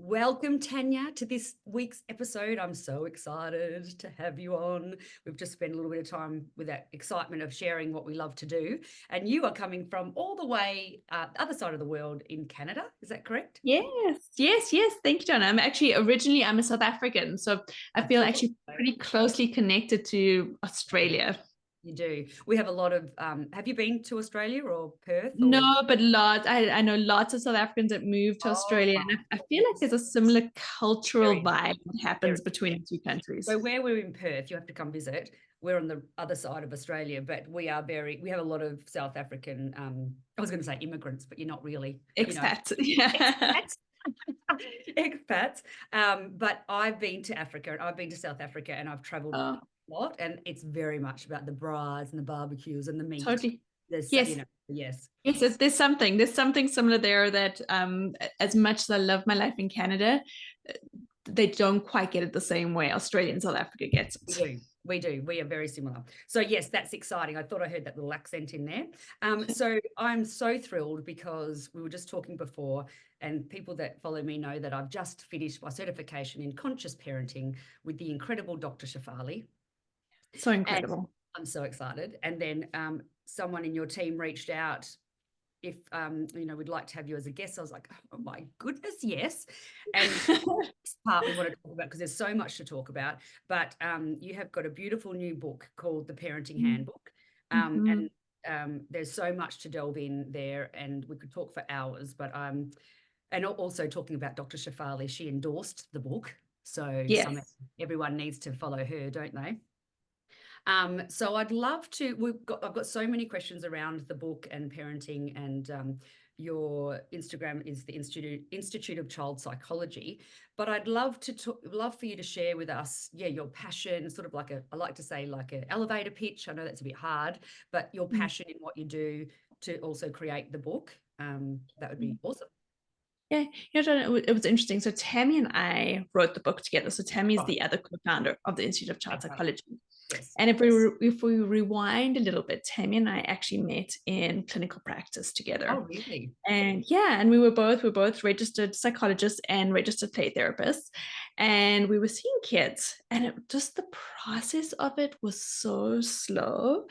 Welcome, Tania, to this week's episode. I'm so excited to have you on. We've just spent a little bit of time with that excitement of sharing what we love to do. And you are coming from all the way the other side of the world in Canada. Is that correct? Yes. Thank you, Donna. I'm a South African, so I feel actually pretty closely connected to Australia. You do. We have a lot of, have you been to Australia or Perth? Or? No, but I know lots of South Africans that moved to Australia, and I feel like there's a similar cultural vibe that happens between the two countries. So where we're in Perth, you have to come visit. We're on the other side of Australia, but we have a lot of South African, I was going to say immigrants, but you're not really. Expats. Expats. But I've been to Africa, and I've been to South Africa, and I've traveled a lot, and it's very much about the braais and the barbecues and the meat. Totally. There's, yes. There's something similar there that as much as I love my life in Canada, they don't quite get it the same way Australia and South Africa gets it. We do. We are very similar. So yes, that's exciting. I thought I heard that little accent in there. So I'm so thrilled because we were just talking before, and people that follow me know that I've just finished my certification in conscious parenting with the incredible Dr. Shafali. So incredible. And I'm so excited. And then someone in your team reached out if we'd like to have you as a guest. I was like, oh my goodness, yes. And this part we want to talk about because there's so much to talk about. But you have got a beautiful new book called The Parenting Handbook. And there's so much to delve in there, and we could talk for hours. But and also talking about Dr. Shafali, she endorsed the book. So everyone needs to follow her, don't they? So I'd love to, I've got so many questions around the book and parenting, and your Instagram is the Institute of Child Psychology, but I'd love for you to share with us, your passion, sort of like I like to say like an elevator pitch. I know that's a bit hard, but your passion in what you do to also create the book, that would be awesome. Yeah, it was interesting. So Tammy and I wrote the book together. So Tammy is the other co-founder of the Institute of Child Psychology. Yes. And if we rewind a little bit, Tammy and I actually met in clinical practice together. Oh, really? And and we were both registered psychologists and registered play therapists, and we were seeing kids, and just the process of it was so slow.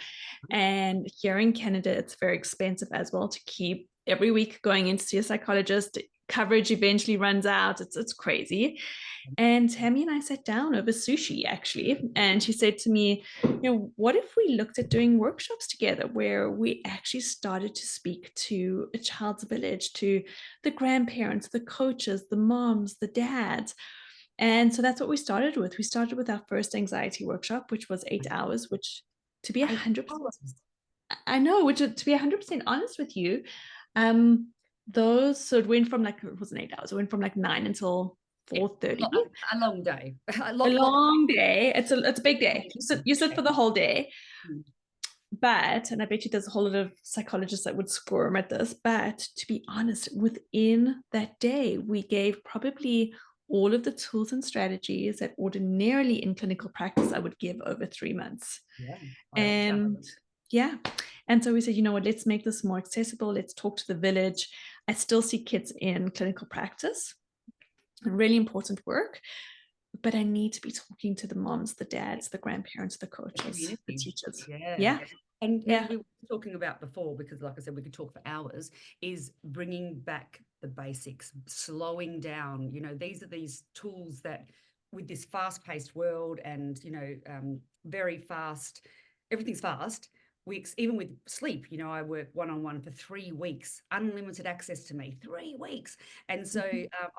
And here in Canada, it's very expensive as well to keep every week going in to see a psychologist. Coverage eventually runs out. It's crazy. And Tammy and I sat down over sushi, actually. And she said to me, what if we looked at doing workshops together where we actually started to speak to a child's village, to the grandparents, the coaches, the moms, the dads. And so that's what we started with. We started with our first anxiety workshop, which was 8 hours, which to be 100%, I know, which to be 100% honest with you, so it went from it wasn't 8 hours. It went from 9 until 4:30. A long day. A long day. It's a big day. You sit for the whole day. But, and I bet you there's a whole lot of psychologists that would squirm at this, but to be honest, within that day, we gave probably all of the tools and strategies that ordinarily in clinical practice I would give over 3 months. And so we said, let's make this more accessible. Let's talk to the village. I still see kids in clinical practice, really important work, but I need to be talking to the moms, the dads, the grandparents, the coaches, the teachers. And we were talking about before, because like I said, we could talk for hours, is bringing back the basics, slowing down. These are these tools that with this fast-paced world and, very fast, everything's fast. Even with sleep, I work one-on-one for 3 weeks, unlimited access to me, 3 weeks. And so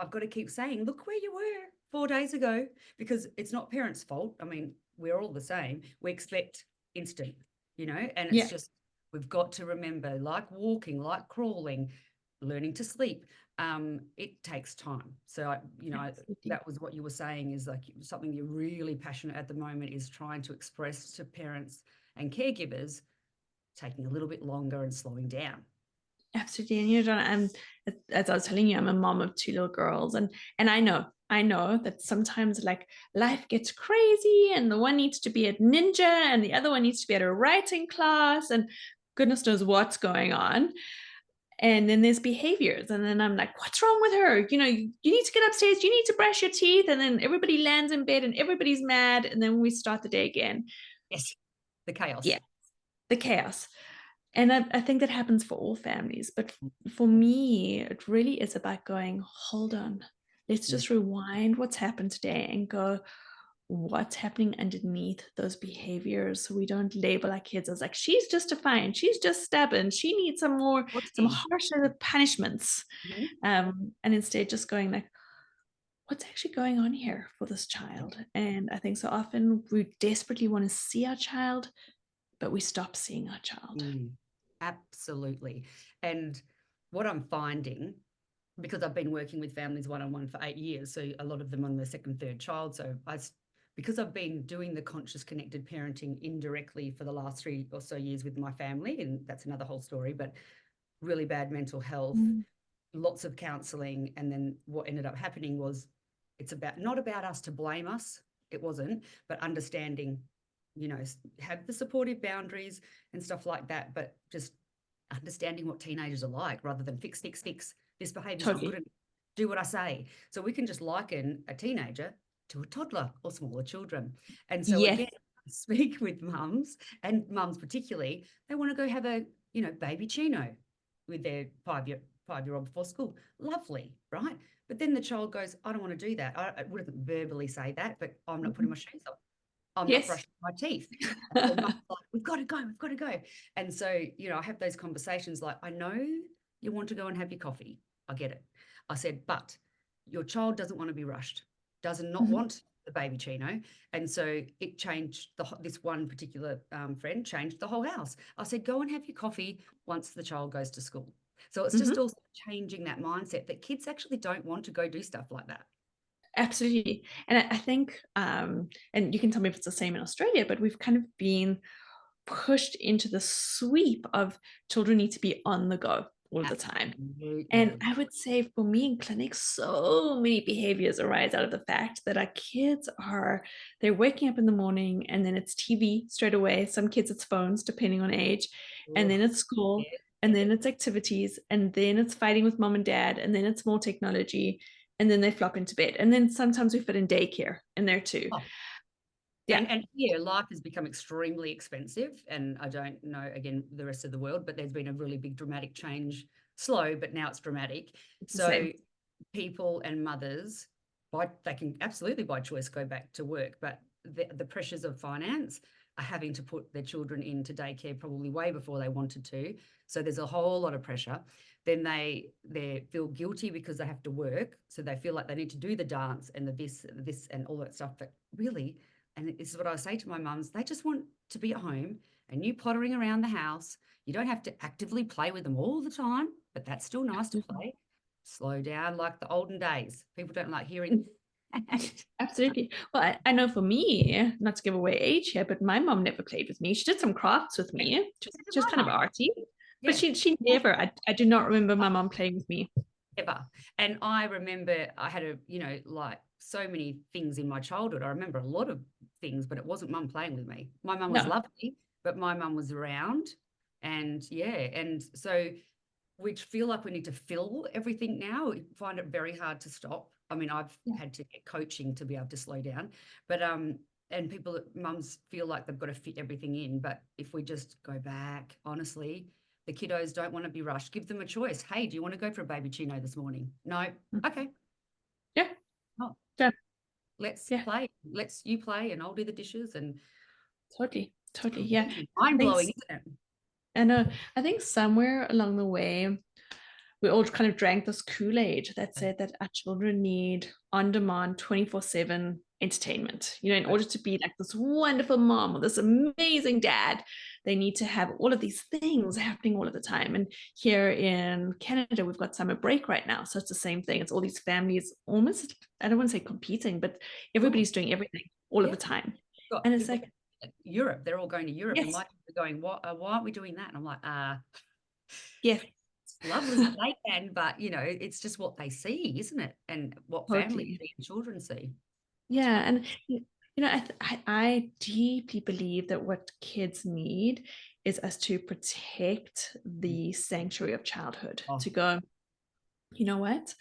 I've got to keep saying, look where you were 4 days ago, because it's not parents' fault. I mean, we're all the same. We expect instant, and it's just, we've got to remember, like walking, like crawling, learning to sleep, it takes time. So, that was what you were saying, is like something you're really passionate at the moment is trying to express to parents and caregivers, taking a little bit longer and slowing down. Absolutely. And as I was telling you, I'm a mom of 2 little girls, and I know that sometimes life gets crazy, and the one needs to be at ninja and the other one needs to be at a writing class, and goodness knows what's going on. And then there's behaviors. And then I'm like, what's wrong with her? You need to get upstairs. You need to brush your teeth. And then everybody lands in bed and everybody's mad. And then we start the day again. Yes. The chaos. Yeah. The chaos. And I think that happens for all families. But for me, it really is about going, hold on, let's just rewind what's happened today and go, what's happening underneath those behaviors, so we don't label our kids as like, she's just defiant, she's just stubborn, she needs some harsher punishments. And instead just going like, what's actually going on here for this child? And I think so often we desperately want to see our child, but we stop seeing our child. Absolutely. And what I'm finding, because I've been working with families one-on-one for 8 years, so a lot of them on their second, third child. So because I've been doing the conscious connected parenting indirectly for the last 3 or so years with my family, and that's another whole story, but really bad mental health, lots of counseling. And then what ended up happening was it's not about us to blame us. It wasn't, but understanding, have the supportive boundaries and stuff like that, but just understanding what teenagers are like rather than fix. This behavior is not good enough. Do what I say. So we can just liken a teenager to a toddler or smaller children. And so again, speak with mums, and mums particularly, they want to go have a, baby chino with their five-year-old before school. Lovely, right? But then the child goes, I don't want to do that. I wouldn't verbally say that, but I'm not putting my shoes on. I'm not brushing my teeth. And like, we've got to go. And so, I have those conversations like, I know you want to go and have your coffee. I get it. I said, but your child doesn't want to be rushed, does not want the baby chino. And so it changed, this one particular friend changed the whole house. I said, go and have your coffee once the child goes to school. So it's just also changing that mindset that kids actually don't want to go do stuff like that. Absolutely. And I think, and you can tell me if it's the same in Australia, but we've kind of been pushed into the sweep of children need to be on the go all the time. And I would say for me in clinics, so many behaviors arise out of the fact that our kids they're waking up in the morning and then it's TV straight away. Some kids it's phones, depending on age, and then it's school, and then it's activities, and then it's fighting with mom and dad, and then it's more technology, and then they flop into bed. And then sometimes we fit in daycare in there too. And here life has become extremely expensive, and I don't know, again, the rest of the world, but there's been a really big dramatic change, slow, but now it's dramatic. So people and mothers, they can absolutely by choice go back to work, but the pressures of finance are having to put their children into daycare probably way before they wanted to. So there's a whole lot of pressure. Then they feel guilty because they have to work. So they feel like they need to do the dance and the this and all that stuff. But really, and this is what I say to my mums, they just want to be at home and you pottering around the house. You don't have to actively play with them all the time, but that's still nice to play. Slow down like the olden days. People don't like hearing that. Absolutely. Well, I know for me, not to give away age here, but my mom never played with me. She did some crafts with me, just kind of arty, but she never, I do not remember my mom playing with me. Ever. And I remember I had like so many things in my childhood. I remember a lot of things, but it wasn't mum playing with me. My mum was lovely, but my mum was around. And and so we feel like we need to fill everything now. We find it very hard to stop. I mean, I've had to get coaching to be able to slow down, but and mums feel like they've got to fit everything in. But if we just go back, honestly, the kiddos don't want to be rushed. Give them a choice. Hey, do you want to go for a baby chino this morning? No. Okay. Yeah. Oh, let's play. You play and I'll do the dishes. And totally. Yeah. Mind blowing, isn't it? I know. I think somewhere along the way, we all kind of drank this Kool-Aid that said that our children need on-demand 24/7 entertainment. In order to be like this wonderful mom or this amazing dad, they need to have all of these things happening all of the time. And here in Canada, we've got summer break right now. So it's the same thing. It's all these families almost, I don't want to say competing, but everybody's doing everything all of the time. And it's like Europe, they're all going to Europe. And my kids are going, why aren't we doing that? And I'm like, yes. Lovely as they can, but it's just what they see, isn't it? And what families see and children see. Yeah, and I deeply believe that what kids need is as to protect the sanctuary of childhood, Oh, to go, you know what?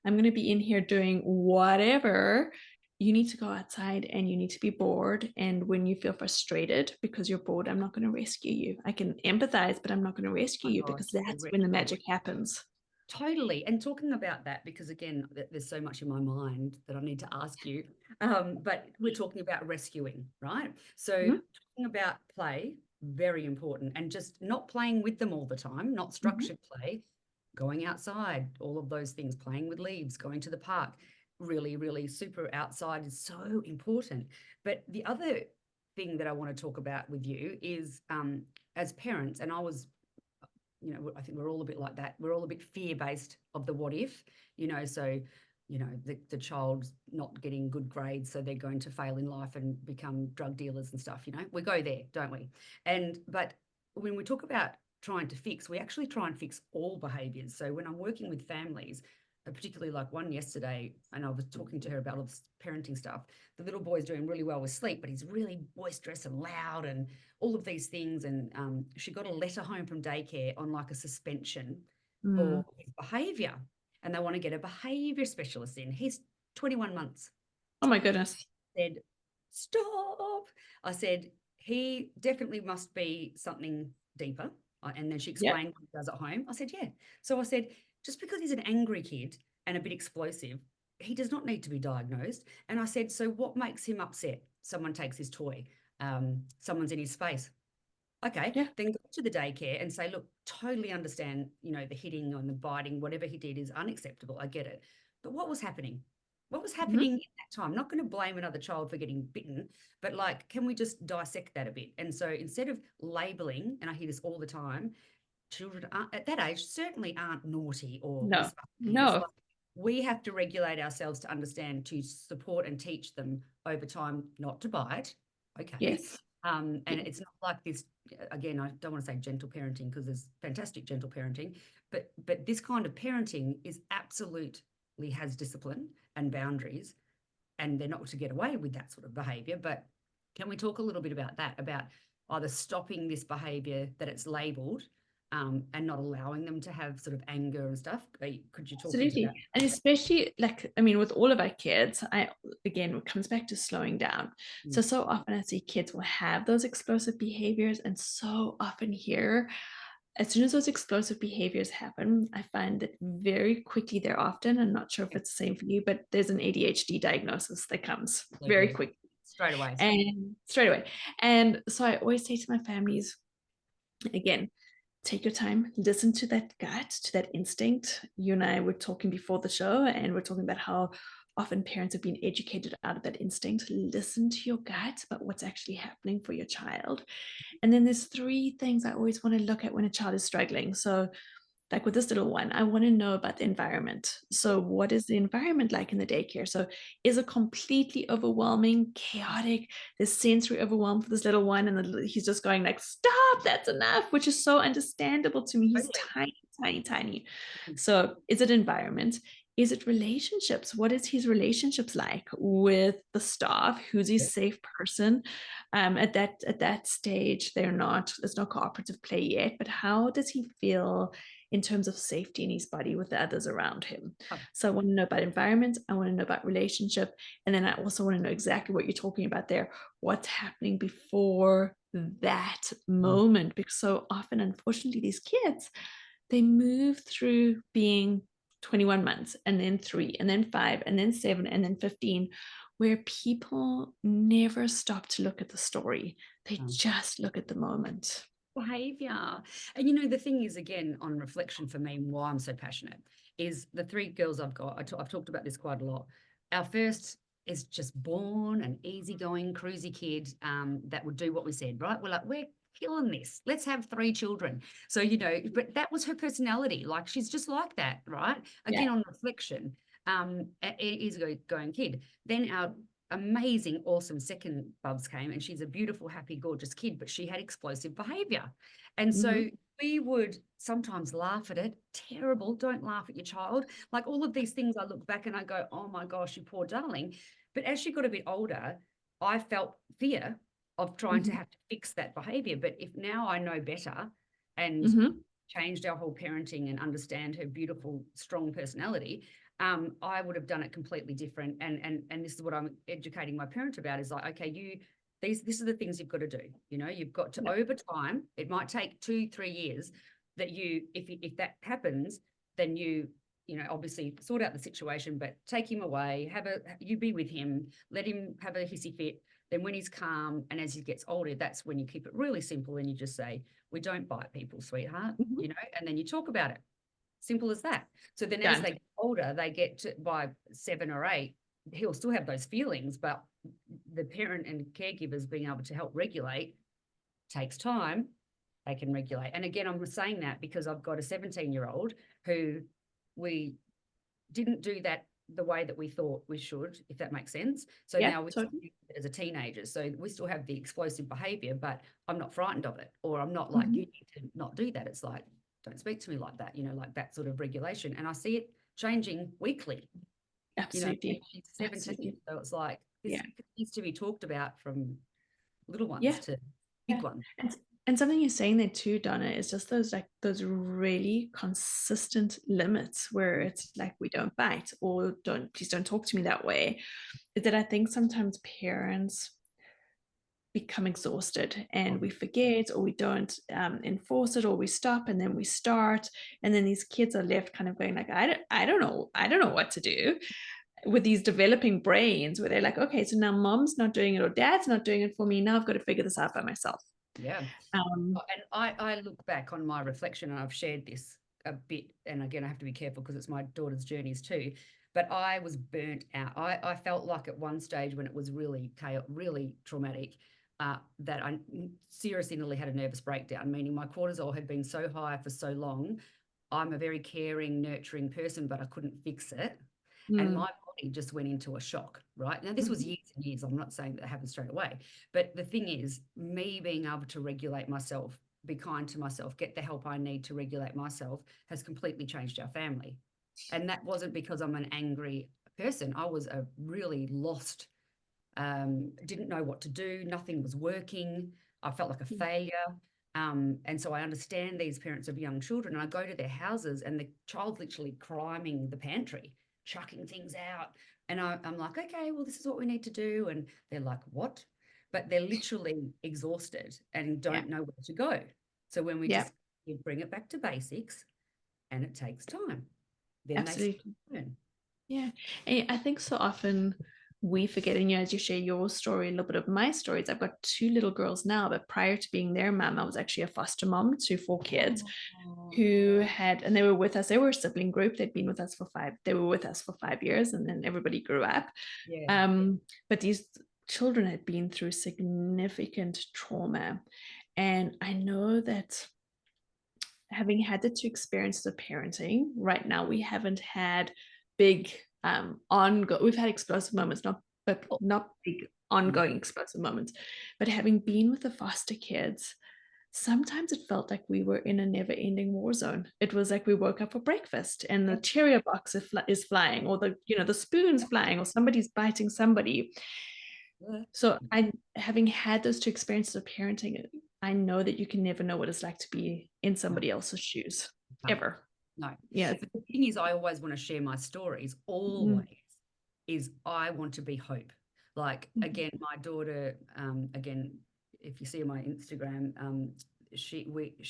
I'm going to be in here doing whatever. You need to go outside and you need to be bored. And when you feel frustrated because you're bored, I'm not going to rescue you. I can empathize, but I'm not going to rescue my you, gosh, because that's when the magic happens. totally. And talking about that, because again, there's so much in my mind that I need to ask you. But we're talking about rescuing, right? So Mhm. talking about play, very important. And just not playing with them all the time, not structured play, going outside, all of those things, playing with leaves, going to the park, really, really super outside is so important. But the other thing that I want to talk about with you is as parents, and I was, I think we're all a bit like that. We're all a bit fear-based of the what if, so, the child's not getting good grades, so they're going to fail in life and become drug dealers and stuff, we go there, don't we? But when we talk about trying to fix, we actually try and fix all behaviors. So when I'm working with families, particularly like one yesterday, and I was talking to her about all this parenting stuff, the little boy's doing really well with sleep, but he's really boisterous and loud and all of these things. And she got a letter home from daycare on like a suspension for his behavior. And they want to get a behavior specialist in. He's 21 months. Oh my goodness. I said, stop. I said, he definitely must be something deeper. And then she explained what he does at home. I said, yeah. So I said, just because he's an angry kid and a bit explosive, he does not need to be diagnosed. And I said, so what makes him upset? Someone takes his toy. Someone's in his space. Okay, Yeah. then go to the daycare and say, look, totally understand, the hitting and the biting, whatever he did is unacceptable. I get it. But what was happening? What was happening in that time? I'm not going to blame another child for getting bitten, but like, can we just dissect that a bit? And so instead of labeling, and I hear this all the time, children at that age certainly aren't naughty or No, misbehaving. It's no. like we have to regulate ourselves to understand, to support and teach them over time not to bite. Okay. Yes. And Yeah. it's not like this, again, I don't want to say gentle parenting because there's fantastic gentle parenting, but this kind of parenting is absolutely has discipline and boundaries, and they're not to get away with that sort of behavior. But can we talk a little bit about that, about either stopping this behavior that it's labeled, and not allowing them to have sort of anger and stuff? Could you talk into Absolutely. that? And especially, like, I mean, with all of our kids, again, it comes back to slowing down. So often I see kids will have those explosive behaviors, and so often here, as soon as those explosive behaviors happen, I find that very quickly thereafter, I'm not sure if it's the same for you, but there's an ADHD diagnosis that comes very Absolutely. quickly. Straight away. And straight away. And so I always say to my families, again, take your time, listen to that gut, to that instinct. You and I were talking before the show, and we're talking about how often parents have been educated out of that instinct. Listen to your gut about what's actually happening for your child. And then there's three things I always want to look at when a child is struggling. So like with this little one, I want to know about the environment. So what is the environment like in the daycare? So is it completely overwhelming, chaotic? There's sensory overwhelm for this little one, and he's just going like, stop, that's enough, which is so understandable to me. He's Totally. tiny, tiny, tiny. So is it environment? Is it relationships? What is his relationships like with the staff? Who's his safe person? At that stage, there's no cooperative play yet, but how does he feel in terms of safety in his body with the others around him? So I want to know about environment, I want to know about relationship, and then I also want to know exactly what you're talking about there. What's happening before that moment? Because so often, unfortunately, these kids, they move through being 21 months and then 3 and then 5 and then 7 and then 15, where people never stop to look at the story. They just look at the moment. Behavior. And the thing is, again, on reflection for me, why I'm so passionate is the 3 girls I've got. I've talked about this quite a lot. Our first is just born an easygoing, cruisy kid that would do what we said, right? We're like, we're killing this. Let's have 3 children. So, but that was her personality. Like, she's just like that, right? Again, on reflection, an easygoing kid. Then our amazing, awesome second Bubs came, and she's a beautiful, happy, gorgeous kid, but she had explosive behavior. And so we would sometimes laugh at it. Terrible. Don't laugh at your child. Like all of these things, I look back and I go, oh my gosh, you poor darling. But as she got a bit older, I felt fear of trying to have to fix that behavior. But if now I know better and changed our whole parenting and understand her beautiful, strong personality, I would have done it completely different. And this is what I'm educating my parent about, is like, okay, these are the things you've got to do. You know, you've got to, over time, it might take 2-3 years, that if that happens, then you obviously sort out the situation, but take him away, you be with him, let him have a hissy fit. Then when he's calm and as he gets older, that's when you keep it really simple and you just say, we don't bite people, sweetheart, you know, and then you talk about it. Simple as that. So then as they get older, they get to, by 7 or 8, he'll still have those feelings, but the parent and caregivers being able to help regulate takes time. They can regulate. And again, I'm saying that because I've got a 17-year-old who we didn't do that the way that we thought we should, if that makes sense. So now we as a teenager, so we still have the explosive behavior, but I'm not frightened of it, or I'm not like, you need to not do that. It's like, don't speak to me like that, you know, like that sort of regulation. And I see it changing weekly. Absolutely. You know, she's 17, absolutely. So it's like, this needs to be talked about from little ones to big ones. And something you're saying there too, Donna, is just those really consistent limits where it's like, we don't bite, or please don't talk to me that way. Is that I think sometimes parents become exhausted and we forget, or we don't enforce it, or we stop and then we start, and then these kids are left kind of going like, I don't know what to do, with these developing brains where they're like, okay, so now mom's not doing it or dad's not doing it for me, now I've got to figure this out by myself. Yeah. And I look back on my reflection, and I've shared this a bit, and again, I have to be careful because it's my daughter's journeys too, but I was burnt out. I felt like at one stage when it was really chaotic, really traumatic, that I seriously nearly had a nervous breakdown, meaning my cortisol had been so high for so long. I'm a very caring, nurturing person, but I couldn't fix it. And my body just went into a shock, right? Now, this was years and years. I'm not saying that happened straight away. But the thing is, me being able to regulate myself, be kind to myself, get the help I need to regulate myself, has completely changed our family. And that wasn't because I'm an angry person. I was a really lost, didn't know what to do. Nothing was working. I felt like a failure. And so I understand these parents of young children, and I go to their houses and the child's literally climbing the pantry, chucking things out. And I'm like, okay, well, this is what we need to do. And they're like, what? But they're literally exhausted and don't know where to go. So when we just bring it back to basics, and it takes time, then they learn. Yeah. And I think so often we forget, and as you share your story, a little bit of my stories, I've got 2 little girls now, but prior to being their mom, I was actually a foster mom to 4 kids who had, and they were with us, they were a sibling group, they'd been with us for 5 years, and then everybody grew up. But these children had been through significant trauma. And I know that having had the 2 experiences of parenting, right now we haven't had big we've had explosive moments, not big ongoing explosive moments, but having been with the foster kids, sometimes it felt like we were in a never-ending war zone. It was like we woke up for breakfast and the Cheerio box is flying, or the spoon's flying, or somebody's biting somebody. So having had those 2 experiences of parenting, I know that you can never know what it's like to be in somebody else's shoes, ever. No. Yeah. The thing is, I always want to share my stories, always, is I want to be hope. Like, again, my daughter, again, if you see my Instagram, she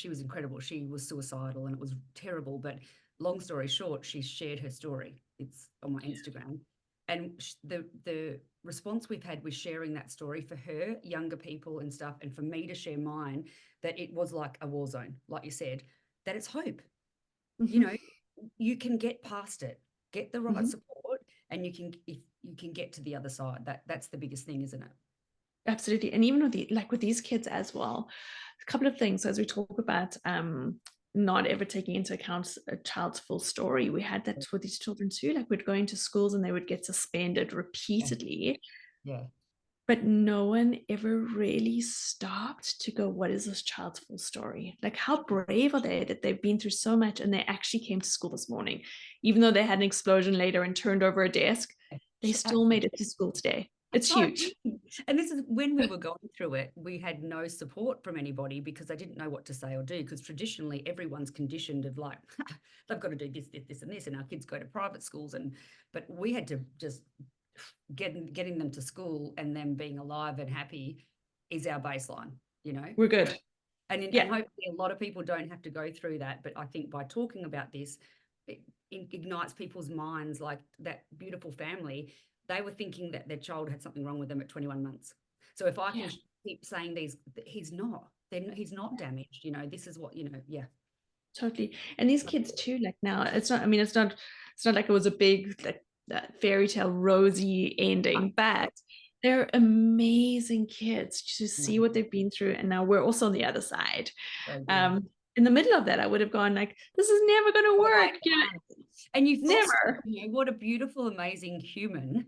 was incredible. She was suicidal and it was terrible. But long story short, she shared her story. It's on my Instagram. And the response we've had with sharing that story for her, younger people and stuff, and for me to share mine, that it was like a war zone, like you said, that it's hope. You know, you can get past it, get the right support, and you can get to the other side. That's the biggest thing, isn't it? Absolutely. And even with these kids as well, a couple of things as we talk about not ever taking into account a child's full story. We had that with these children too. Like, we'd go into schools and they would get suspended repeatedly. But no one ever really stopped to go, what is this child's full story? Like, how brave are they that they've been through so much and they actually came to school this morning, even though they had an explosion later and turned over a desk, they still made it to school today. It's huge. And this is when we were going through it, we had no support from anybody because they didn't know what to say or do, because traditionally everyone's conditioned of like, they've got to do this and this, and our kids go to private schools, but we had to just getting them to school and them being alive and happy is our baseline, you know. We're good. And hopefully a lot of people don't have to go through that, but I think by talking about this, it ignites people's minds. Like that beautiful family, they were thinking that their child had something wrong with them at 21 months. So if I can keep saying these, he's not damaged, you know, this is what, you know, Totally. And these kids too, like now, it's not like it was a big like that fairy tale rosy ending, but they're amazing kids to see what they've been through. And now we're also on the other side. In the middle of that, I would have gone like, this is never going to work. You know? And you never. You know, what a beautiful, amazing human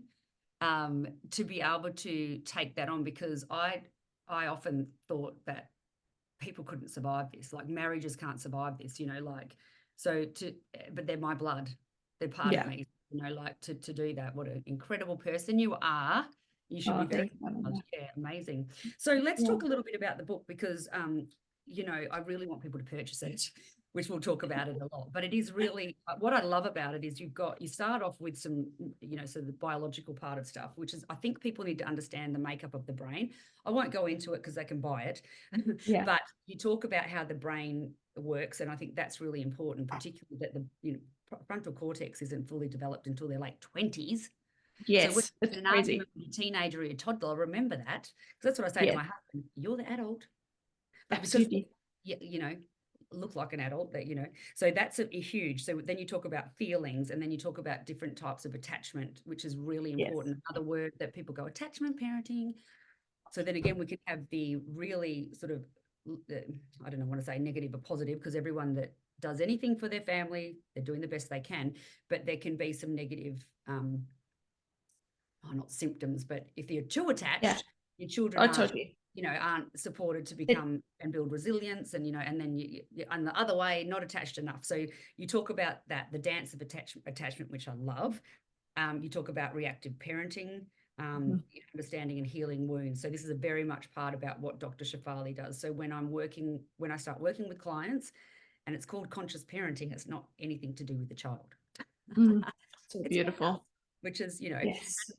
to be able to take that on, because I often thought that people couldn't survive this, like marriages can't survive this, you know, like, but they're my blood, they're part of me, you know, like to do that. What an incredible person you are. You should be very amazing. So let's talk a little bit about the book, because you know, I really want people to purchase it, which we'll talk about it a lot, but it is really, what I love about it is you start off with some, you know, so the biological part of stuff, which is, I think people need to understand the makeup of the brain. I won't go into it because they can buy it, but you talk about how the brain works. And I think that's really important, particularly that the, you know, frontal cortex isn't fully developed until their late 20s. Yes, so when an argument with a teenager or a toddler, remember that, because that's what I say to my husband, you're the adult. Absolutely. You know, look like an adult, that, you know, so that's a huge. So then you talk about feelings, and then you talk about different types of attachment, which is really important. Another word that people go, attachment parenting. So then again, we can have the really sort of, I don't know, want to say negative or positive, because everyone that does anything for their family, they're doing the best they can, but there can be some negative, not symptoms, but if you're too attached, your children aren't supported to become and build resilience, and, you know, and then you on the other way, not attached enough. So you talk about that, the dance of attachment, which I love. You talk about reactive parenting, understanding and healing wounds. So this is a very much part about what Dr. Shefali does. So when I start working with clients, and it's called conscious parenting, it's not anything to do with the child. So beautiful. Which is, you know,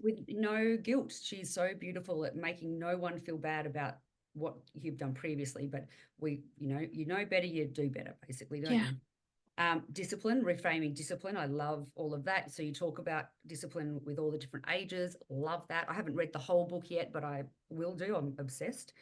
with no guilt. She's so beautiful at making no one feel bad about what you've done previously, but you know better, you do better, basically, don't you? Discipline, reframing discipline. I love all of that. So you talk about discipline with all the different ages. Love that. I haven't read the whole book yet, but I will do. I'm obsessed.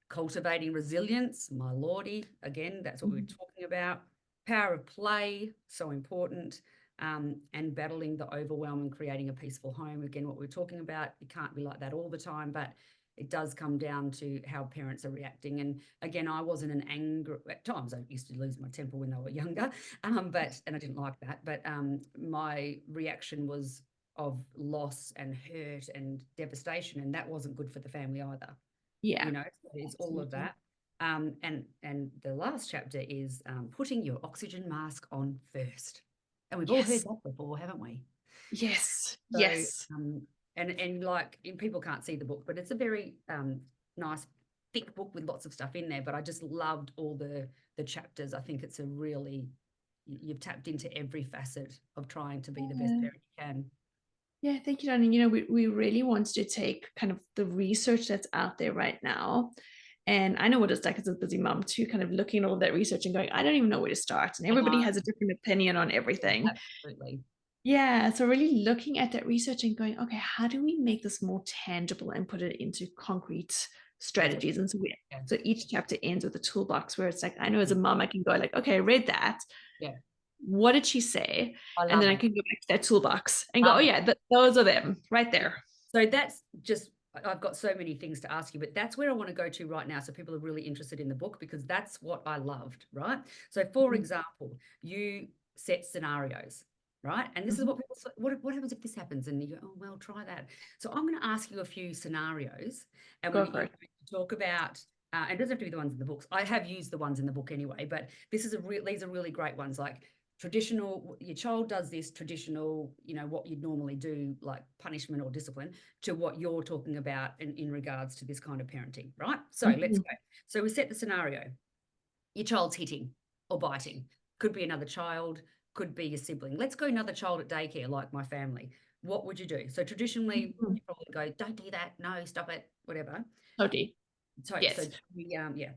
Cultivating resilience, my lordy. Again, that's what we were talking about. Power of play, so important. And battling the overwhelm and creating a peaceful home. Again, what we're talking about, it can't be like that all the time, but it does come down to how parents are reacting. And again, I wasn't an anger at times. I used to lose my temper when they were younger, and I didn't like that. But my reaction was of loss and hurt and devastation, and that wasn't good for the family either. Yeah, you know, it's all of that. And the last chapter is putting your oxygen mask on first. And we've all heard that before, haven't we? Yes. So, and like, people can't see the book, but it's a very nice, thick book with lots of stuff in there. But I just loved all the chapters. I think it's you've tapped into every facet of trying to be the best parent you can. Yeah, thank you, Donna. You know, we really want to take kind of the research that's out there right now. And I know what it's like as a busy mom too, kind of looking at all that research and going, I don't even know where to start. And everybody has a different opinion on everything. Absolutely. Yeah. So really looking at that research and going, okay, how do we make this more tangible and put it into concrete strategies? And so each chapter ends with a toolbox where it's like, I know as a mom, I can go like, okay, I read that. Yeah. What did she say? And then I can go back to that toolbox and go, oh yeah, those are them right there. So that's just, I've got so many things to ask you, but that's where I want to go to right now. So people are really interested in the book, because that's what I loved, right? So for example, you set scenarios, right? And this is what people say, what happens if this happens? And you go, oh, well, try that. So I'm going to ask you a few scenarios, and we're going to talk about, and it doesn't have to be the ones in the books. I have used the ones in the book anyway, but these are really great ones. Like, traditional, your child does this traditional, you know, what you'd normally do, like punishment or discipline, to what you're talking about in regards to this kind of parenting, right? So let's go. So we set the scenario. Your child's hitting or biting. Could be another child, could be your sibling. Let's go another child at daycare, like my family. What would you do? So traditionally, you probably go, don't do that. No, stop it, whatever. Totally. So, Yes. so we, yeah.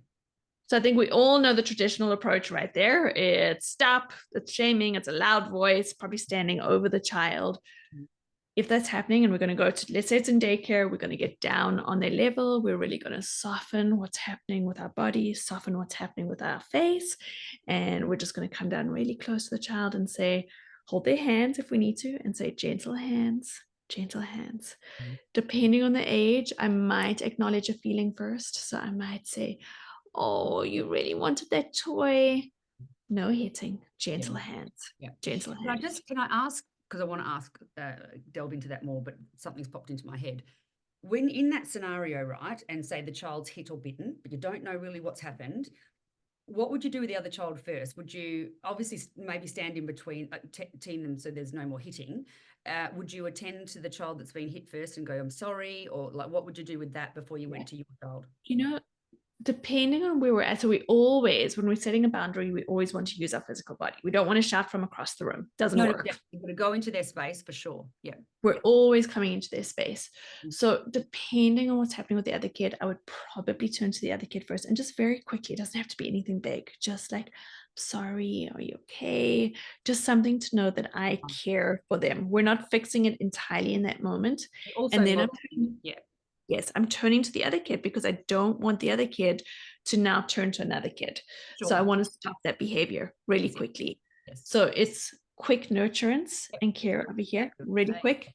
So I think we all know the traditional approach right there. It's stop, it's shaming, it's a loud voice, probably standing over the child. If that's happening and we're going to go to, let's say it's in daycare, we're going to get down on their level. We're really going to soften what's happening with our body, soften what's happening with our face. And we're just going to come down really close to the child and say, hold their hands if we need to, and say, gentle hands, gentle hands. Depending on the age, I might acknowledge a feeling first. So I might say, oh, you really wanted that toy. No hitting, gentle hands. Yeah. Gentle hands. Can I ask, because I want to ask, delve into that more, but something's popped into my head. When in that scenario, right, and say the child's hit or bitten, but you don't know really what's happened, what would you do with the other child first? Would you obviously maybe stand in between, team them so there's no more hitting? Would you attend to the child that's been hit first and go, I'm sorry? Or like, what would you do with that before you went to your child? You know, depending on where we're at, so we always, when we're setting a boundary, we always want to use our physical body. We don't want to shout from across the room. Doesn't work. You've got to go into their space for sure. Yeah. We're always coming into their space. So depending on what's happening with the other kid, I would probably turn to the other kid first and just very quickly, it doesn't have to be anything big, just like, sorry, are you okay? Just something to know that I care for them. We're not fixing it entirely in that moment. And then I'm turning to the other kid because I don't want the other kid to now turn to another kid. Sure. So I want to stop that behavior really quickly. Yes. So it's quick nurturance and care over here, really quick.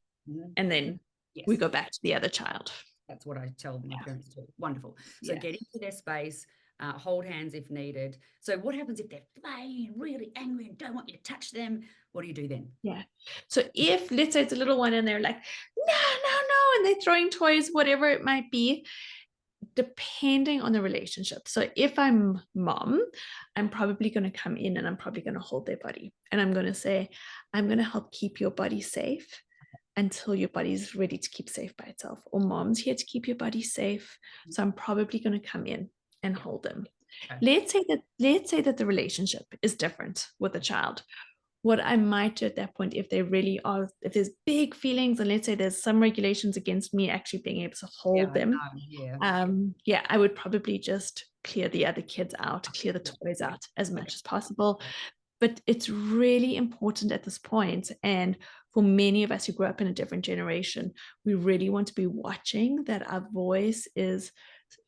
And then we go back to the other child. That's what I tell my parents too. Wonderful. So get into their space, hold hands if needed. So what happens if they're flaying, really angry and don't want you to touch them? What do you do then? Yeah. So if, let's say it's a little one and they're like, no, and they're throwing toys, whatever it might be, depending on the relationship. So if I'm mom, I'm probably going to come in and I'm probably going to hold their body. And I'm going to say, I'm going to help keep your body safe until your body is ready to keep safe by itself. Or mom's here to keep your body safe. So I'm probably going to come in and hold them. Okay. Let's say that the relationship is different with the child. What I might do at that point, if they really are, if there's big feelings, and let's say there's some regulations against me actually being able to hold them, I would probably just clear the other kids out, clear the toys out as much as possible. But it's really important at this point, and for many of us who grew up in a different generation, we really want to be watching that our voice is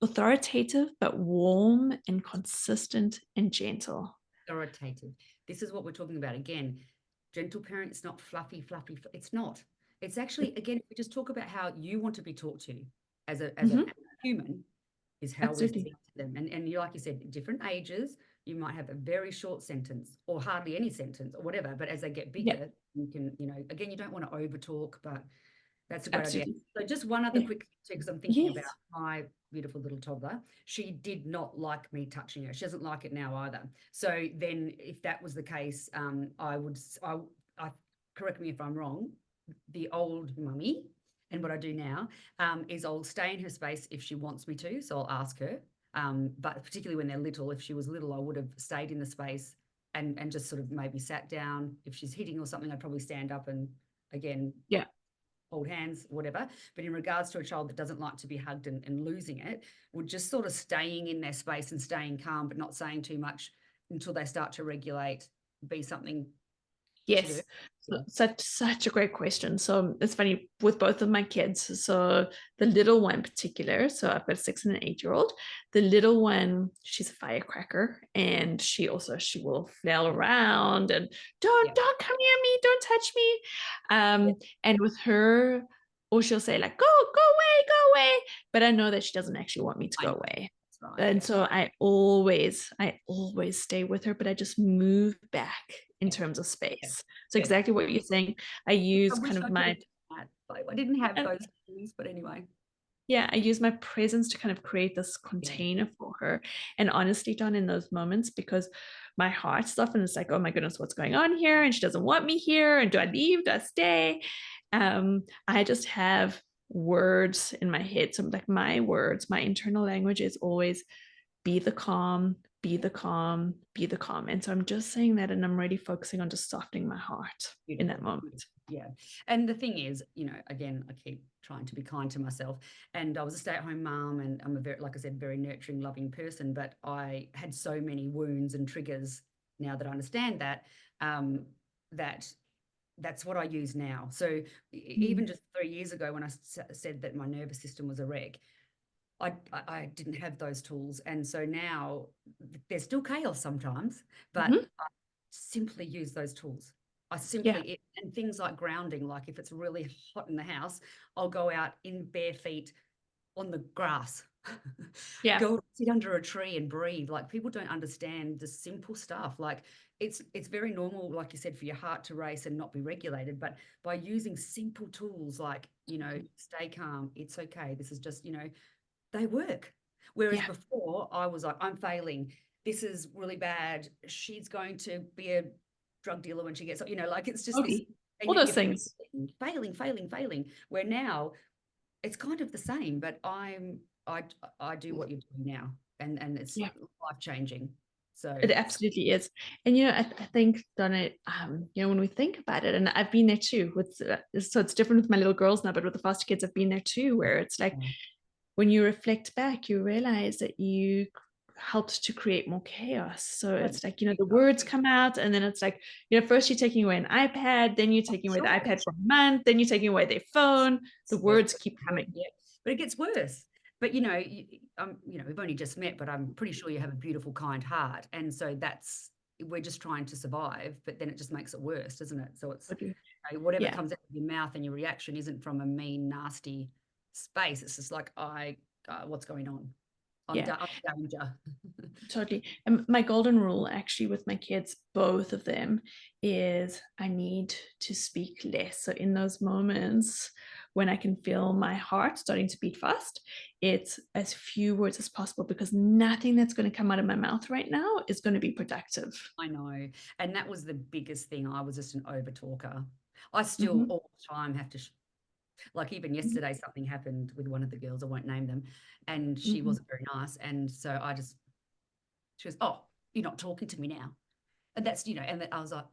authoritative, but warm and consistent and gentle. Authoritative. This is what we're talking about. Again, gentle parent, it's not fluffy. It's not. It's actually, again, we just talk about how you want to be talked to as a human is how we speak to them. And you, like you said, different ages, you might have a very short sentence or hardly any sentence or whatever. But as they get bigger, you can, again, you don't want to over talk, but that's a great idea. So just one other quick thing, because I'm thinking about my beautiful little toddler. She did not like me touching her. She doesn't like it now either. So then if that was the case, I correct me if I'm wrong, the old mummy, and what I do now is I'll stay in her space if she wants me to. So I'll ask her. But particularly when they're little, if she was little, I would have stayed in the space and just sort of maybe sat down. If she's hitting or something, I'd probably stand up and again, hold hands, whatever. But in regards to a child that doesn't like to be hugged and losing it, we're just sort of staying in their space and staying calm, but not saying too much until they start to regulate, be something. Yes, such a great question. So it's funny with both of my kids. So the little one in particular, so I've got a 6 and an 8-year-old. The little one, she's a firecracker, and she will flail around and don't come near me, don't touch me. And with her, or she'll say like, go away. But I know that she doesn't actually want me to go away. Right, and so I always stay with her, but I just move back in terms of space. So exactly what you're saying. I use I didn't have those things, but anyway. Yeah, I use my presence to kind of create this container for her. And honestly, Donna, in those moments, because my heart stuff, and it's like, oh my goodness, what's going on here? And she doesn't want me here. And do I leave? Do I stay? I just have words in my head. So like my words, my internal language is always be the calm, be the calm, be the calm. And so I'm just saying that, and I'm really focusing on just softening my heart in that moment. Yeah. And the thing is, again, I keep trying to be kind to myself, and I was a stay-at-home mom, and I'm a very, like I said, very nurturing, loving person, but I had so many wounds and triggers now that I understand that, that's what I use now. So even just 3 years ago, when I said that my nervous system was a wreck, I didn't have those tools. And so now there's still chaos sometimes, but I simply use those tools. And things like grounding, like if it's really hot in the house, I'll go out in bare feet on the grass. Go sit under a tree and breathe. Like, people don't understand the simple stuff. Like, it's very normal, like you said, for your heart to race and not be regulated, but by using simple tools like, stay calm, it's okay, this is just, they work. Whereas before I was like, I'm failing, this is really bad, she's going to be a drug dealer when she gets, like, it's just this, all those things, failing, where now it's kind of the same, but I do what you're doing now, and it's life-changing. So it absolutely is. And I think, Donna, when we think about it, and I've been there too with so it's different with my little girls now, but with the foster kids I've been there too, where it's like when you reflect back, you realize that you helped to create more chaos. So it's like, the words come out, and then it's like, first you're taking away an iPad, then you're taking away the iPad for a month, then you're taking away their phone. The words keep coming. But it gets worse. But we've only just met, but I'm pretty sure you have a beautiful, kind heart, and so we're just trying to survive. But then it just makes it worse, doesn't it? So it's whatever comes out of your mouth and your reaction isn't from a mean, nasty space. It's just like, what's going on? I'm danger. Totally. And my golden rule actually with my kids, both of them, is I need to speak less. So in those moments when I can feel my heart starting to beat fast, it's as few words as possible, because nothing that's going to come out of my mouth right now is going to be productive. I know. And that was the biggest thing. I was just an over talker. I still all the time have to like, even yesterday something happened with one of the girls, I won't name them, and she wasn't very nice, and so she goes, oh, you're not talking to me now. And that's, and I was like,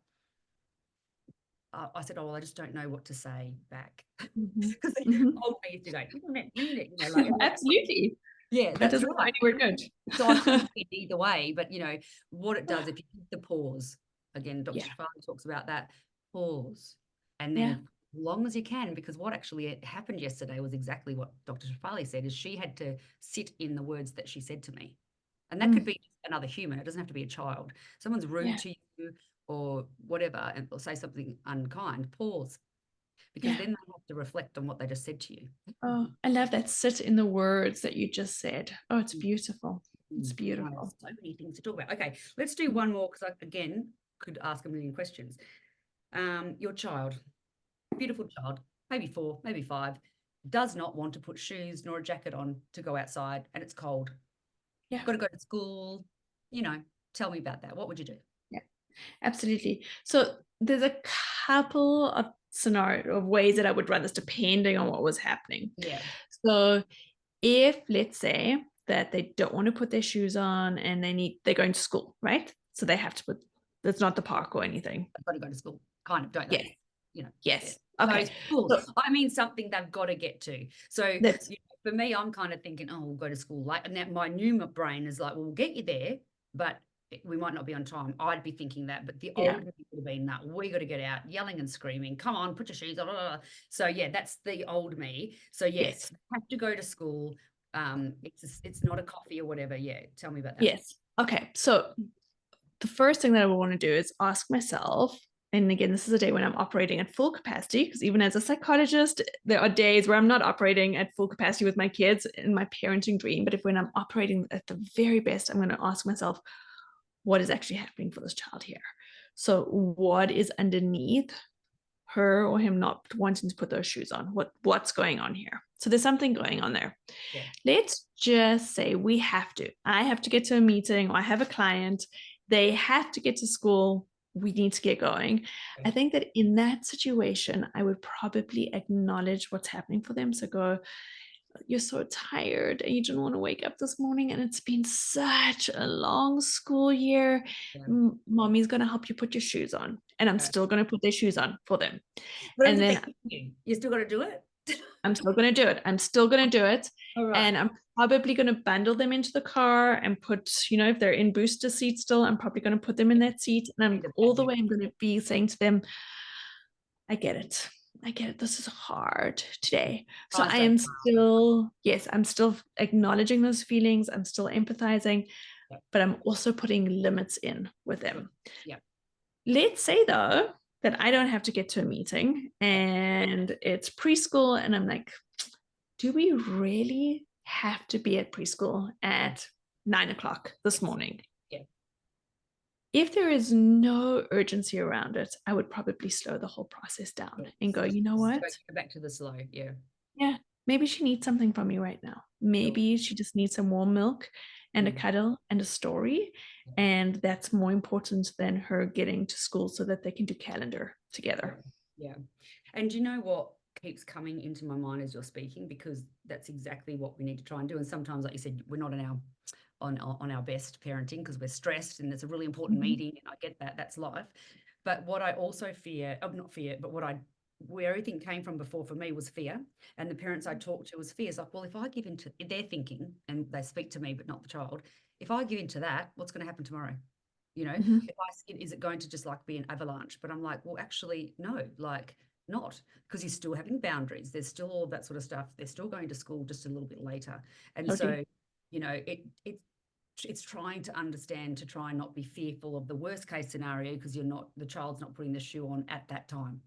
I said, oh, well, I just don't know what to say back, because the old me used to go, like, absolutely, that doesn't right. We're good. So I couldn't be either way, but what it does, if you give the pause, again, Dr. Shafali talks about that pause, and then as long as you can, because what actually happened yesterday was exactly what Dr. Shafali said, is she had to sit in the words that she said to me. And that could be another human. It doesn't have to be a child. Someone's rude to you or whatever, or say something unkind, pause. Because then they have to reflect on what they just said to you. Oh, I love that. Sit in the words that you just said. Oh, it's beautiful. It's beautiful. Right, so many things to talk about. Okay, let's do one more, because I, again, could ask a million questions. Your child, beautiful child, maybe 4, maybe 5, does not want to put shoes nor a jacket on to go outside, and it's cold. Got to go to school. Tell me about that. What would you do? Yeah, absolutely. So there's a couple of scenario of ways that I would run this depending on what was happening. So if, let's say that they don't want to put their shoes on and they're going to school, right? So they have to put, that's not the park or anything. They've got to go to school, kind of, don't they? Yes. Okay. Cool. So, I mean, something they've got to get to. So for me, I'm kind of thinking, oh, we'll go to school late. And that my new brain is like, well, we'll get you there, but we might not be on time. I'd be thinking that, but the old me would have been that we got to get out yelling and screaming, come on, put your shoes on. Blah, blah, blah. So that's the old me. So yes, have to go to school. It's not a coffee or whatever. Tell me about that. Yes. Okay. So the first thing that I would want to do is ask myself, and again, this is a day when I'm operating at full capacity, because even as a psychologist, there are days where I'm not operating at full capacity with my kids in my parenting dream. But when I'm operating at the very best, I'm going to ask myself, what is actually happening for this child here? So what is underneath her or him not wanting to put those shoes on? What's going on here? So there's something going on there. Let's just say I have to get to a meeting, or I have a client, they have to get to school, we need to get going. I think that in that situation, I would probably acknowledge what's happening for them. So go, you're so tired and you didn't want to wake up this morning, and it's been such a long school year. Yeah. Mommy's going to help you put your shoes on, and I'm Okay. still going to put their shoes on for them. But And then you still got to do it. I'm still going to do it. I'm still going to do it. All right. And I'm probably going to bundle them into the car and put, if they're in booster seats still, I'm probably going to put them in that seat. And I'm all the way, I'm going to be saying to them, I get it. I get it. This is hard today. So I am still, yes, I'm still acknowledging those feelings. I'm still empathizing, but I'm also putting limits in with them. Yeah. Let's say though, that I don't have to get to a meeting and it's preschool, and I'm like, do we really have to be at preschool at 9 o'clock this morning? Yeah. If there is no urgency around it, I would probably slow the whole process down and go, you know what? Go back to the slow. Yeah. Yeah. Maybe she needs something from me right now. Maybe she just needs some warm milk and a cuddle and a story. And that's more important than her getting to school so that they can do calendar together. Yeah. And you know what keeps coming into my mind as you're speaking, because that's exactly what we need to try and do. And sometimes, like you said, we're not on our best parenting because we're stressed and it's a really important meeting, and I get that, that's life. But what I also fear, not fear, but where everything came from before for me was fear. And the parents I talked to was fear. It's like, well, if I give into their thinking and they speak to me, but not the child, if I give into that, what's going to happen tomorrow? Is it going to just like be an avalanche? But I'm like, well, actually, no, like not, because you're still having boundaries. There's still all that sort of stuff. They're still going to school just a little bit later. And so, it's trying to understand, to try and not be fearful of the worst case scenario, because the child's not putting the shoe on at that time.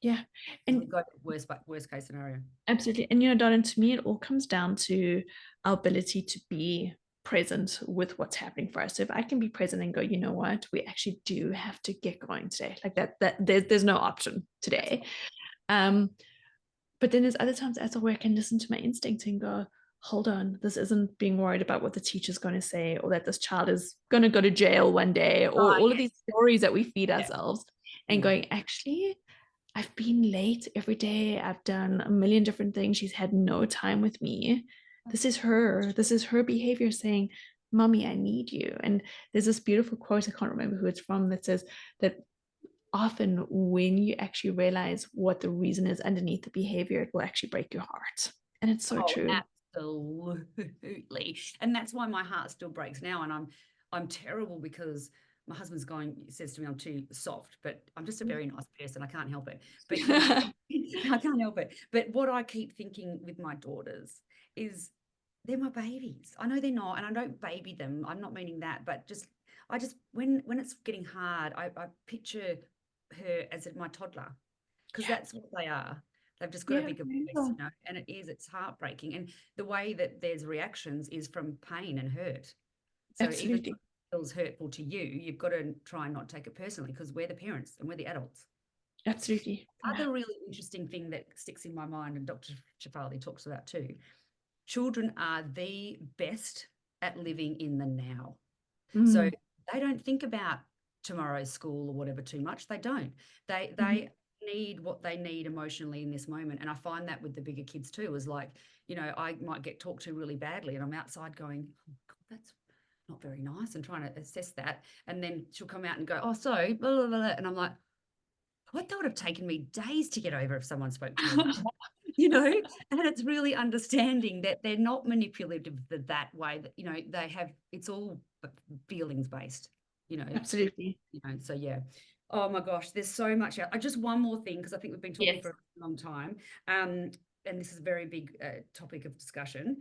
Yeah. And we've got worst case scenario. Absolutely. And Donna, to me, it all comes down to our ability to be present with what's happening for us. So if I can be present and go, you know what, we actually do have to get going today. Like that there's no option today. But then there's other times as a where I can listen to my instinct and go, hold on, this isn't being worried about what the teacher's going to say, or that this child is going to go to jail one day, or all of these stories that we feed ourselves, and going, actually, I've been late every day. I've done a million different things. She's had no time with me. This is her behavior saying, Mommy, I need you. And there's this beautiful quote, I can't remember who it's from, that says that often when you actually realize what the reason is underneath the behavior, it will actually break your heart. And it's so true. Absolutely. And that's why my heart still breaks now. And I'm terrible, because my husband's says to me I'm too soft, but I'm just a very nice person. I can't help it. But I can't help it. But what I keep thinking with my daughters is they're my babies. I know they're not, and I don't baby them. I'm not meaning that, but when it's getting hard, I picture her as my toddler, because that's what they are. They've just got a bigger voice, and it's heartbreaking. And the way that there's reactions is from pain and hurt. So even if it feels hurtful to you, you've got to try and not take it personally, because we're the parents and we're the adults. Absolutely. Other really interesting thing that sticks in my mind, and Dr. Shafali talks about too, children are the best at living in the now. So they don't think about tomorrow's school or whatever too much. They don't. They need what they need emotionally in this moment. And I find that with the bigger kids too, is like, I might get talked to really badly and I'm outside going, oh God, that's not very nice, and trying to assess that. And then she'll come out and go, oh, so blah, blah, blah. And I'm like, what, that would have taken me days to get over if someone spoke to me. And it's really understanding that they're not manipulative that way, that they have, it's all feelings based, Absolutely. So yeah. Oh my gosh, there's so much. Just one more thing, because I think we've been talking for a long time, and this is a very big topic of discussion: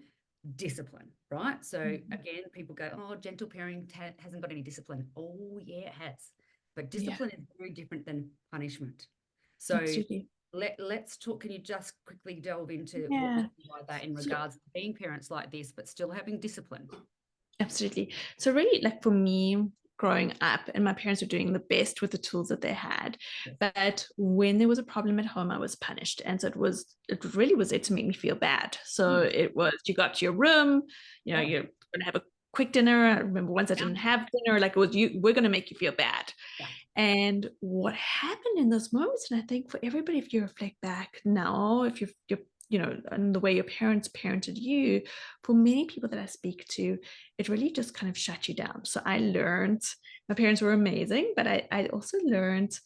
discipline, right? So again, people go, oh, gentle parenting hasn't got any discipline. Oh yeah, it has, but discipline is very different than punishment. So let's talk. Can you just quickly delve into what you mean by that in regards to being parents like this, but still having discipline? Absolutely. So really, like for me, growing up, and my parents were doing the best with the tools that they had, but when there was a problem at home, I was punished. And so it really was there to make me feel bad. So it was, you got to your room, you're going to have a quick dinner. I remember once I didn't have dinner, like it was, we're going to make you feel bad. Yeah. And what happened in those moments, and I think for everybody, if you reflect back now, if you're you know, and the way your parents parented you, for many people that I speak to, it really just kind of shut you down. So I learned, my parents were amazing, but I also learned,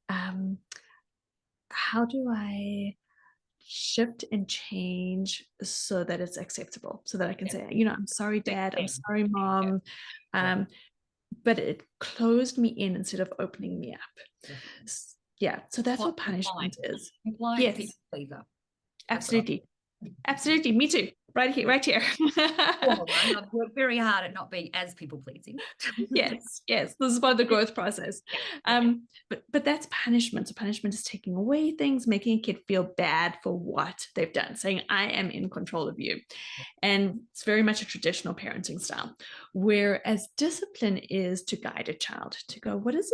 how do I shift and change so that it's acceptable, so that I can say, you know, I'm sorry, Dad, I'm sorry, Mom. But it closed me in instead of opening me up. Yeah. So that's what punishment is. Compliant people pleaser. Absolutely. Absolutely. Me too. Right here. I've worked very hard at not being as people pleasing. Yes. This is part of the growth process. But that's punishment. So punishment is taking away things, making a kid feel bad for what they've done, saying, I am in control of you. And it's very much a traditional parenting style. Whereas discipline is to guide a child to go, what does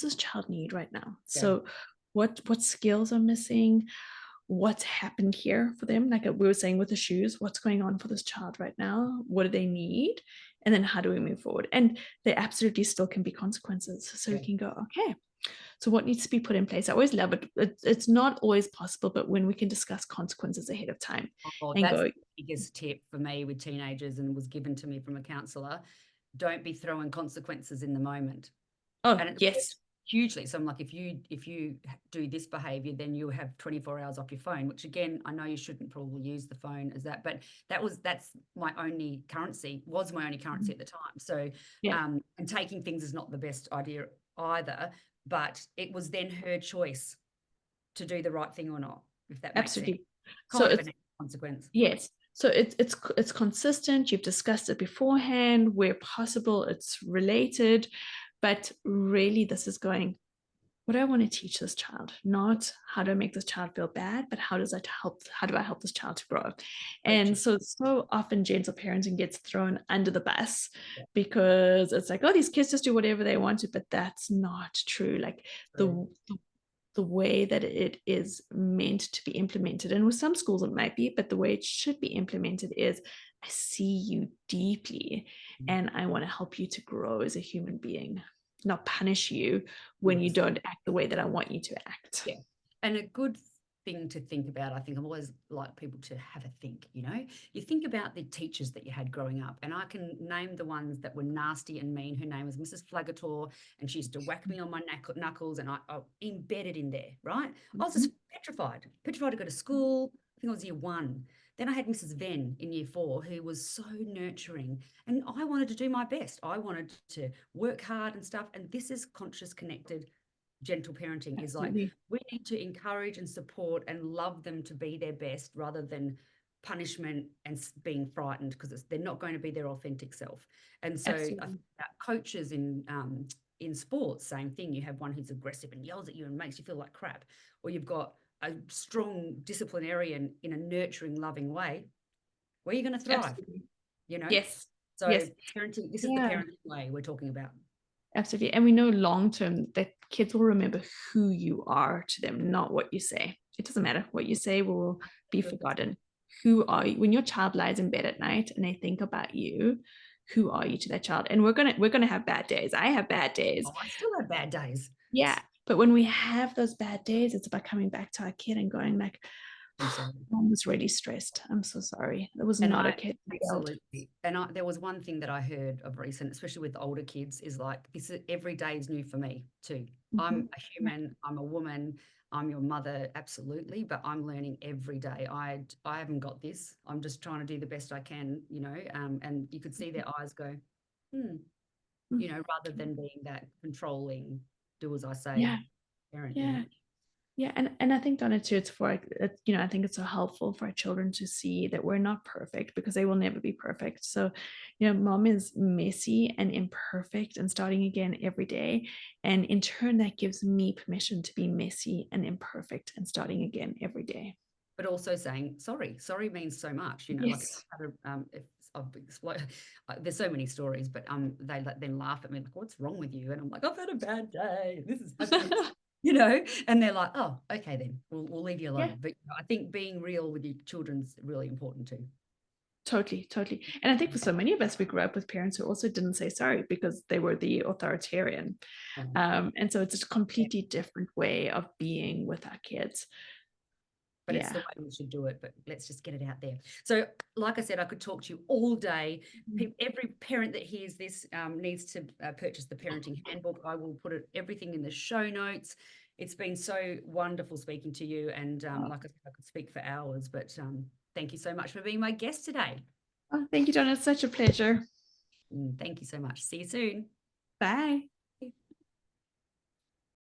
this child need right now? So what skills are missing? What's happened here for them, like we were saying with the shoes, what's going on for this child right now, what do they need, and then how do we move forward? And there absolutely still can be consequences, so you can go, okay, so what needs to be put in place? I always love it. It's not always possible, but when we can discuss consequences ahead of time. And that's the biggest tip for me with teenagers, and was given to me from a counsellor. Don't be throwing consequences in the moment. And yes, hugely. So I'm like, if you do this behavior, then you have 24 hours off your phone, which again, I know you shouldn't probably use the phone as that, but that's my only currency, was my only currency at the time. So and taking things is not the best idea either, but it was then her choice to do the right thing or not, if that makes sense. So it's a consequence. Yes. So it's consistent. You've discussed it beforehand, where possible, it's related. But really, this is going, what do I want to teach this child? Not how do I make this child feel bad, but how do I help this child to grow? And so often gentle parenting gets thrown under the bus because it's like, oh, these kids just do whatever they want to, but that's not true. Like the way that it is meant to be implemented, and with some schools it might be, but the way it should be implemented is, I see you deeply and I want to help you to grow as a human being, not punish you when you don't act the way that I want you to act. And a good thing to think about, I think, I've always like people to have a think, you know, you think about the teachers that you had growing up, and I can name the ones that were nasty and mean. Her name was Mrs. Flagator, and she used to whack me on my knuckles, and I embedded in there, right? I was just petrified to go to school. I think I was year 1. Then I had Mrs. Venn in year 4, who was so nurturing, and I wanted to do my best. I wanted to work hard and stuff, and this is conscious, connected, gentle parenting. Is like, we need to encourage and support and love them to be their best, rather than punishment and being frightened because they're not going to be their authentic self. And so I think about coaches in sports, same thing. You have one who's aggressive and yells at you and makes you feel like crap, or you've got a strong disciplinarian in a nurturing, loving way. Where are you going to thrive? You know? So parenting, this is the parenting way we're talking about. Absolutely. And we know long-term that kids will remember who you are to them, not what you say. It doesn't matter. What you say will be forgotten. Who are you? When your child lies in bed at night and they think about you, who are you to that child? And we're gonna have bad days. I have bad days. I still have bad days. Yeah. But when we have those bad days, it's about coming back to our kid and going like, Mom was really stressed. I'm so sorry. That was not okay. Absolutely. And there was one thing that I heard of recent, especially with the older kids, is like, this is, every day is new for me too. I'm a human, I'm a woman, I'm your mother, absolutely, but I'm learning every day. I haven't got this. I'm just trying to do the best I can, you know, and you could see their eyes go, you know, rather than being that controlling, do as I say parent. You know? Yeah, and I think, Donna, too, it's for, you know, I think it's so helpful for our children to see that we're not perfect, because they will never be perfect. So, you know, mom is messy and imperfect and starting again every day. And in turn, that gives me permission to be messy and imperfect and starting again every day. But also saying sorry. Sorry means so much, you know. Like, there's so many stories, but they then laugh at me like, "What's wrong with you?" And I'm like, "I've had a bad day. This is happening." You know, and they're like, "Oh, okay, then we'll leave you alone." But I think being real with your children's really important too. Totally, totally. And I think for so many of us, we grew up with parents who also didn't say sorry because they were the authoritarian. And so it's a completely different way of being with our kids. But it's the way we should do it, but let's just get it out there. So like I said, I could talk to you all day. Every parent that hears this needs to purchase the Parenting Handbook. I will put everything in the show notes. It's been so wonderful speaking to you. And like I said, I could speak for hours, but thank you so much for being my guest today. Oh, thank you, Donna. It's such a pleasure. Thank you so much. See you soon. Bye.